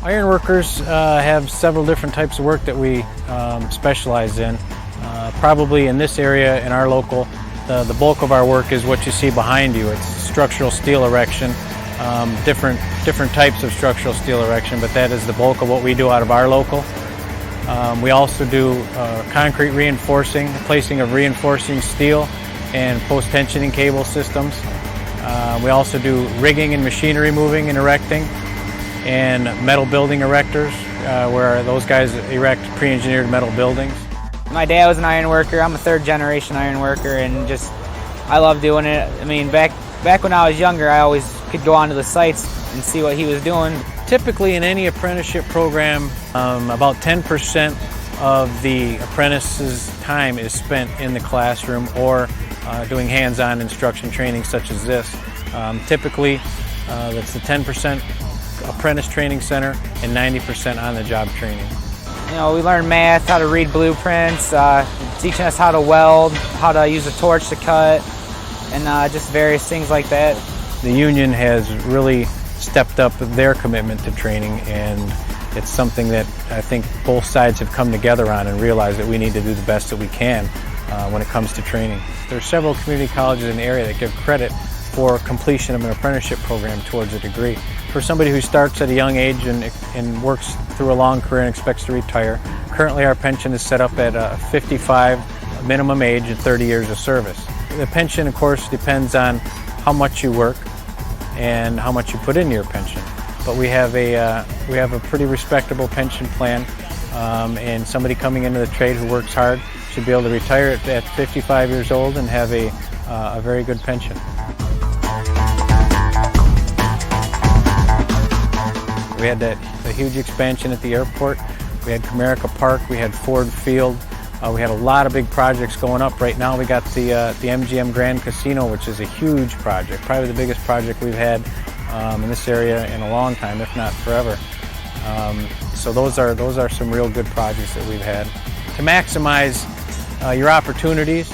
Ironworkers have several different types of work that we specialize in. Probably in this area, in our local, the bulk of our work is what you see behind you. It's structural steel erection, different types of structural steel erection, but that is the bulk of what we do out of our local. We also do concrete reinforcing, placing of reinforcing steel and post-tensioning cable systems. We also do rigging and machinery moving and erecting, and metal building erectors, where those guys erect pre-engineered metal buildings. My dad was an iron worker. I'm a third-generation iron worker, and I love doing it. I mean, back when I was younger, I always could go onto the sites and see what he was doing. Typically, in any apprenticeship program, about 10% of the apprentice's time is spent in the classroom or doing hands-on instruction training such as this. Typically, that's the 10% apprentice training center and 90% on-the-job training. You know, we learn math, how to read blueprints, teaching us how to weld, how to use a torch to cut, and just various things like that. The union has really stepped up their commitment to training, and it's something that I think both sides have come together on and realized that we need to do the best that we can when it comes to training. There are several community colleges in the area that give credit for completion of an apprenticeship program towards a degree. For somebody who starts at a young age and works through a long career and expects to retire, currently our pension is set up at a 55 minimum age and 30 years of service. The pension, of course, depends on how much you work and how much you put into your pension. But we have a pretty respectable pension plan, and somebody coming into the trade who works hard should be able to retire at 55 years old and have a very good pension. We had a huge expansion at the airport. We had Comerica Park, we had Ford Field. We had a lot of big projects going up. Right now we got the MGM Grand Casino, which is a huge project, probably the biggest project we've had in this area in a long time, if not forever. So those are some real good projects that we've had. To maximize your opportunities,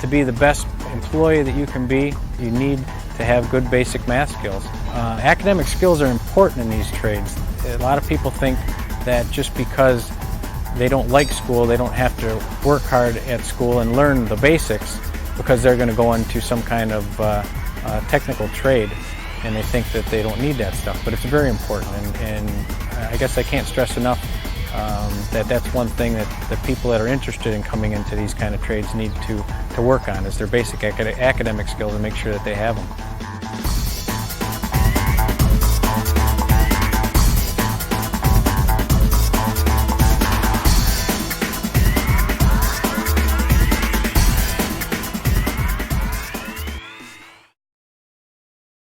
to be the best employee that you can be, you need to have good basic math skills. Academic skills are important in these trades. A lot of people think that just because they don't like school, they don't have to work hard at school and learn the basics because they're going to go into some kind of technical trade, and they think that they don't need that stuff. But it's very important, and I guess I can't stress enough that that's one thing that the people that are interested in coming into these kind of trades need to work on, is their basic academic skills and make sure that they have them.